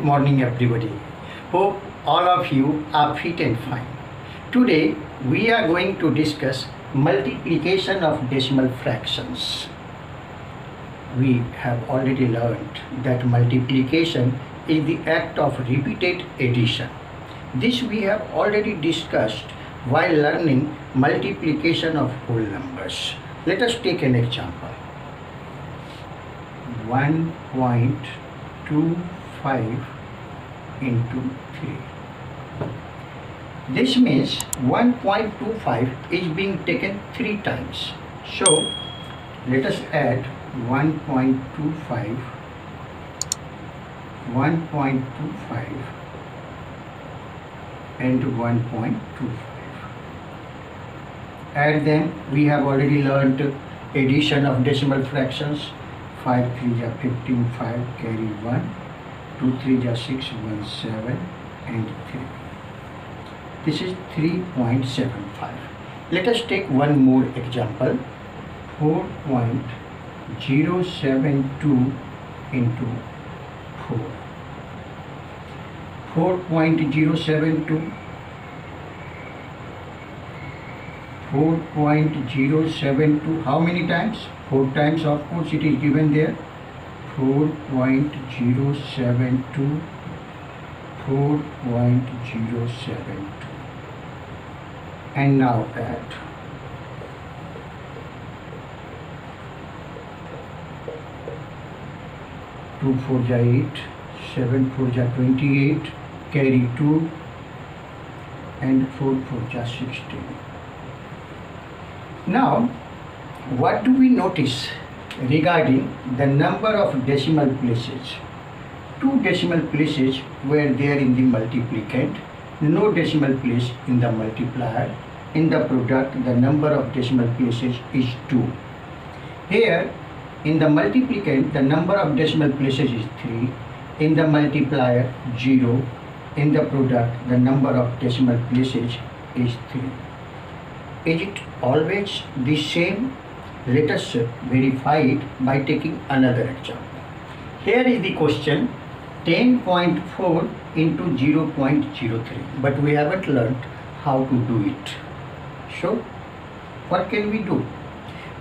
morning everybody. Hope all of you are fit and fine. Today we are going to discuss multiplication of decimal fractions. We have already learned that multiplication is the act of repeated addition. This we have already discussed while learning multiplication of whole numbers. Let us take an example. 1.25 into 3. This means 1.25 is being taken 3 times. So let us add 1.25, 1.25 and 1.25. Add them. We have already learned addition of decimal fractions. 5 3 are 15, 5 carry 1, 2 3 are 6, 1 7 and 3. This is 3.75. Let us take one more example. 4.072 into 4. 4.072. 4.072, how many times? 4 times, of course it is given there. 4.072, 4.072. And now add. Two 4 ja 8, 7 4 ja 28, carry 2 and 4 4 ja 16. Now, what do we notice regarding the number of decimal places? 2 decimal places were there in the multiplicand, no decimal place in the multiplier. In the product, the number of decimal places is 2. Here, in the multiplicand, the number of decimal places is 3. In the multiplier, 0. In the product, the number of decimal places is 3. Is it always the same? Let us verify it by taking another example. Here is the question, 10.4 into 0.03, but we haven't learned how to do it. So, what can we do?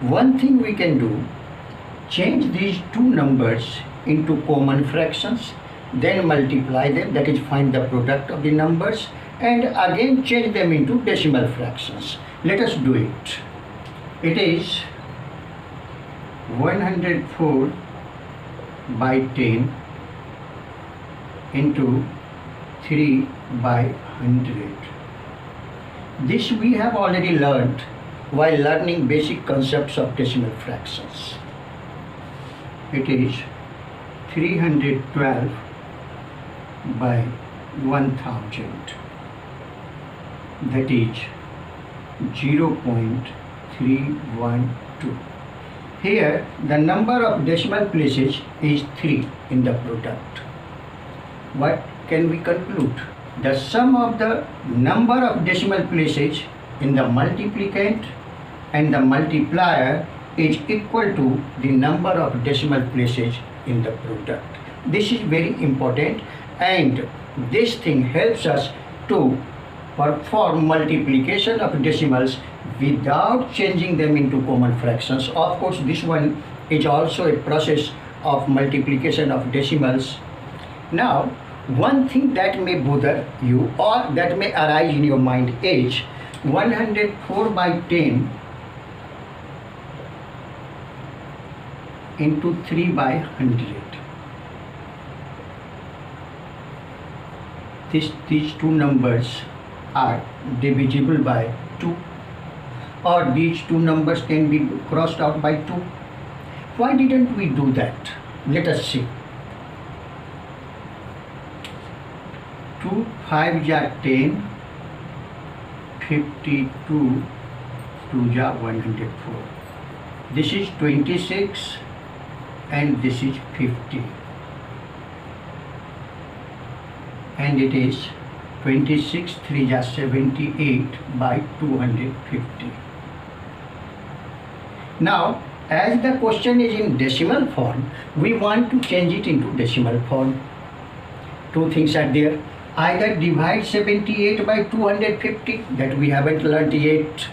One thing we can do, change these two numbers into common fractions, then multiply them, that is find the product of the numbers, and again change them into decimal fractions. Let us do it. It is 104 by 10 into 3 by 100. This we have already learned while learning basic concepts of decimal fractions. It is 312 by 1000. That is 0.312. Here the number of decimal places is 3 in the product. What can we conclude? The sum of the number of decimal places in the multiplicand and the multiplier is equal to the number of decimal places in the product. This is very important, and this thing helps us to perform multiplication of decimals without changing them into common fractions. Of course, this one is also a process of multiplication of decimals. Now, one thing that may bother you or that may arise in your mind is 104 by 10 into 3 by 100. These two numbers are divisible by 2, or these two numbers can be crossed out by 2. Why didn't we do that? Let us see. 2 5 ja 10, 52, 2 ja 104. This is 26 and this is 50. And it is 26 3 ja 78 by 250. Now, as the question is in decimal form, we want to change it into decimal form. Two things are there. Either divide 78 by 250, that we haven't learnt yet,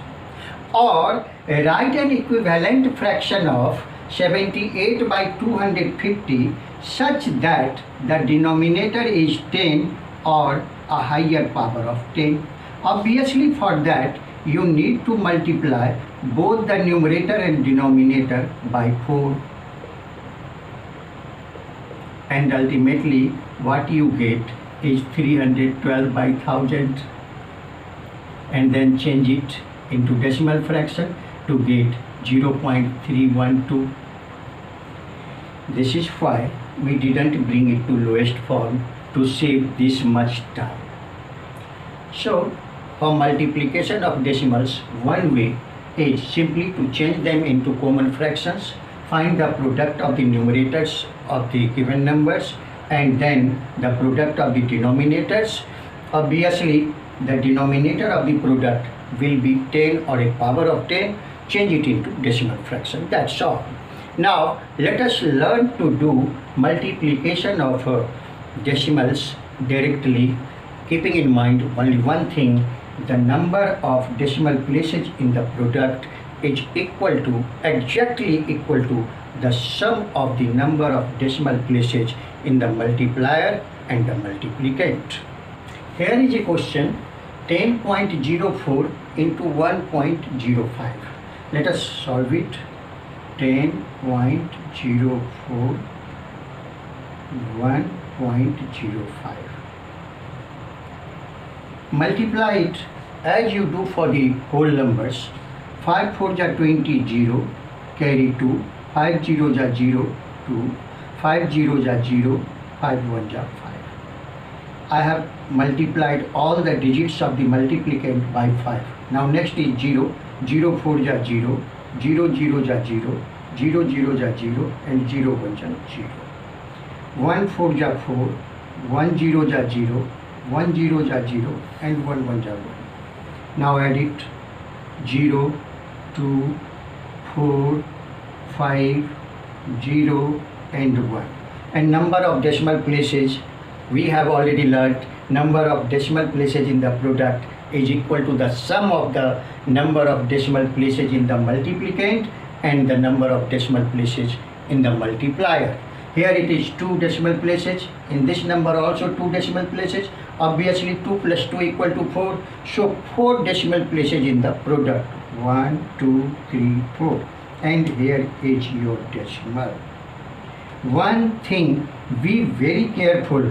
or write an equivalent fraction of 78 by 250 such that the denominator is 10 or a higher power of 10. Obviously, for that you need to multiply both the numerator and denominator by 4, and ultimately what you get is 312 by 1000, and then change it into decimal fraction to get 0.312. This is why we didn't bring it to lowest form, to save this much time. So for multiplication of decimals, one way is simply to change them into common fractions, find the product of the numerators of the given numbers and then the product of the denominators. Obviously the denominator of the product will be 10 or a power of 10, change it into decimal fraction, that's all. Now let us learn to do multiplication of decimals directly, keeping in mind only one thing: the number of decimal places in the product is exactly equal to the sum of the number of decimal places in the multiplier and the multiplicand. Here is a question: 10.04 into 1.05. Let us solve it. 10.04 1.05. Multiply it as you do for the whole numbers. 5 4 are 20, 0, carry 2, 5 0 are 0, 2, 5 0 are 0, 5 1 are 5. I have multiplied all the digits of the multiplicand by 5. Now next is 0, 0 4 are 0, 0 0 are 0, 0 0 are 0 and 0 1 are 0. 1 4 are 4, 1 0 are 0, 1 0 are 0 and 1 1 are 1. Now add it: 0, 2, 4, 5, 0 and 1. And number of decimal places, we have already learnt, number of decimal places in the product is equal to the sum of the number of decimal places in the multiplicand and the number of decimal places in the multiplier. Here it is 2 decimal places, in this number also 2 decimal places. Obviously 2 plus 2 equal to 4, so 4 decimal places in the product. 1, 2, 3, 4, and here is your decimal. One thing, be very careful,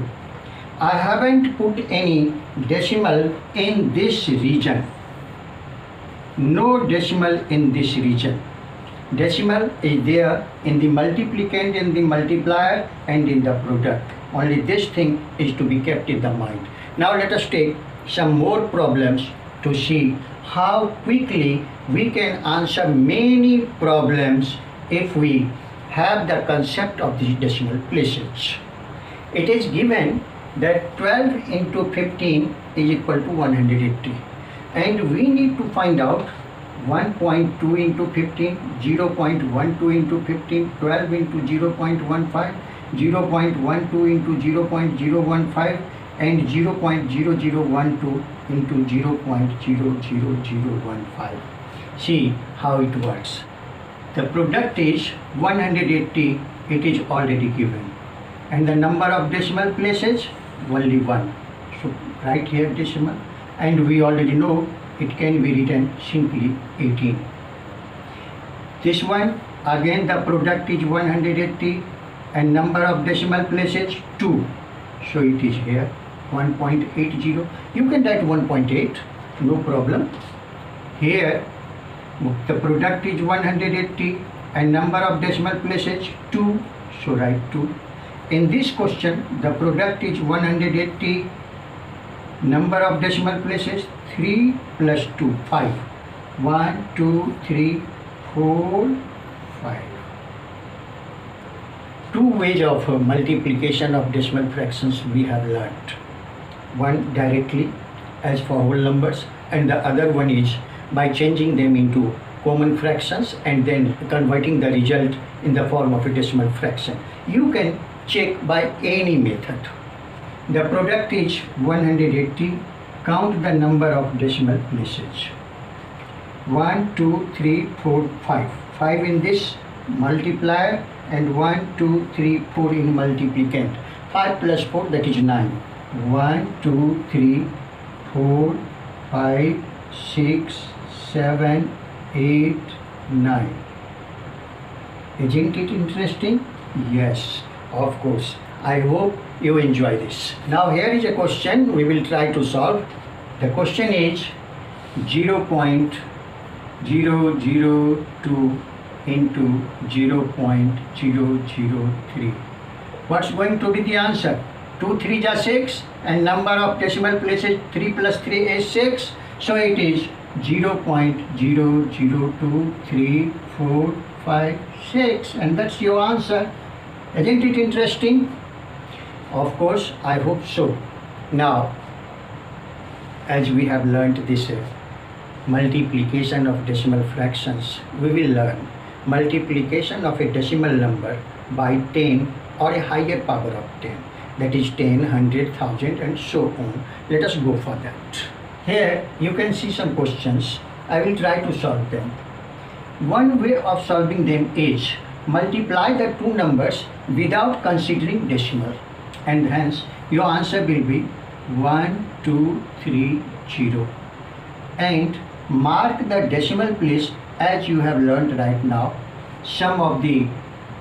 I haven't put any decimal in this region. No decimal in this region. Decimal is there in the multiplicand, in the multiplier and in the product. Only this thing is to be kept in the mind. Now let us take some more problems to see how quickly we can answer many problems if we have the concept of these decimal places. It is given that 12 into 15 is equal to 180, and we need to find out 1.2 into 15, 0.12 into 15, 12 into 0.15, 0.12 into 0.015 and 0.0012 into 0.00015. See how it works. The product is 180, it is already given, and the number of decimal places only 1. So write here decimal, and we already know it can be written simply 18. This one again, the product is 180 and number of decimal places 2, so it is here 1.80. You can write 1.8, no problem. Here the product is 180 and number of decimal places 2, so write 2. In this question the product is 180, number of decimal places 3 plus 2, 5. 1, 2, 3, 4, 5. Two ways of multiplication of decimal fractions we have learnt. One directly as for whole numbers, and the other one is by changing them into common fractions and then converting the result in the form of a decimal fraction. You can check by any method. The product is 180. Count the number of decimal places. 1, 2, 3, 4, 5. 5 in this multiplier and 1, 2, 3, 4 in multiplicand. 5 plus 4, that is 9. 1, 2, 3, 4, 5, 6, 7, 8, 9. Isn't it interesting? Yes, of course. I hope you enjoy this. Now here is a question we will try to solve. The question is 0.002 into 0.003. What's going to be the answer? 2 3 are 6 and number of decimal places 3 plus 3 is 6. So it is 0.0023456 and that's your answer. Isn't it interesting? Of course, I hope so. Now, as we have learnt this multiplication of decimal fractions, we will learn multiplication of a decimal number by 10 or a higher power of 10. That is 10, 100, 1000 and so on. Let us go for that. Here you can see some questions. I will try to solve them. One way of solving them is multiply the two numbers without considering decimal, and hence your answer will be 1230 and mark the decimal place as you have learnt right now. Sum of the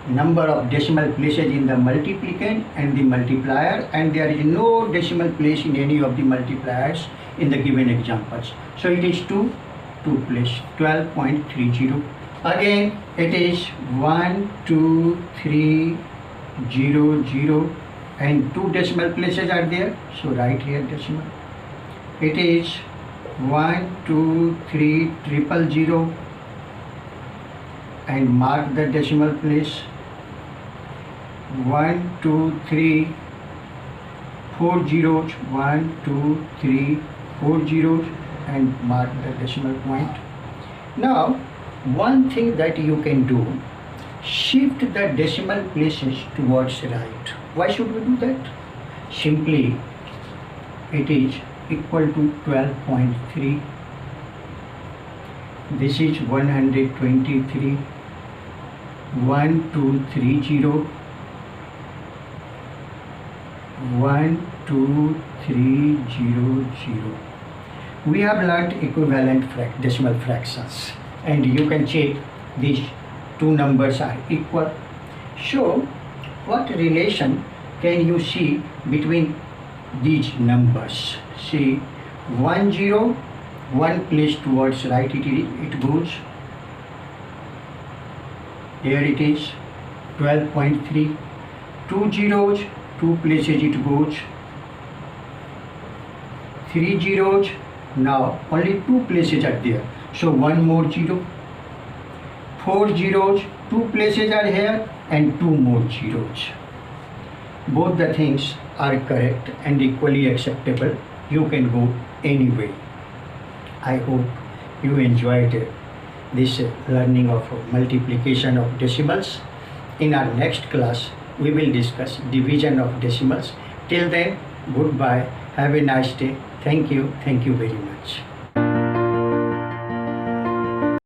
number of decimal places in the multiplicand and the multiplier, and there is no decimal place in any of the multipliers in the given examples. So it is 2 place 12.30. Again it is 12300 and two decimal places are there, so write here decimal. It is 12300 and mark the decimal place. 12340 12340 and mark the decimal point. Now one thing that you can do, shift the decimal places towards right. Why should we do that? Simply it is equal to 12.3. This is 123 1230 12300. We have learnt equivalent decimal fractions, and you can check these two numbers are equal. So what relation can you see between these numbers? See, 1 0, one place towards right it goes. Here it is 12.3. 2 zeros, two places it goes. 3 zeros, now only two places are there, so one more 0. 4 zeros, two places are here and two more zeros. Both the things are correct and equally acceptable. You can go anyway. I hope you enjoyed this learning of multiplication of decimals. In our next class, we will discuss division of decimals. Till then, goodbye. Have a nice day. Thank you. Thank you very much.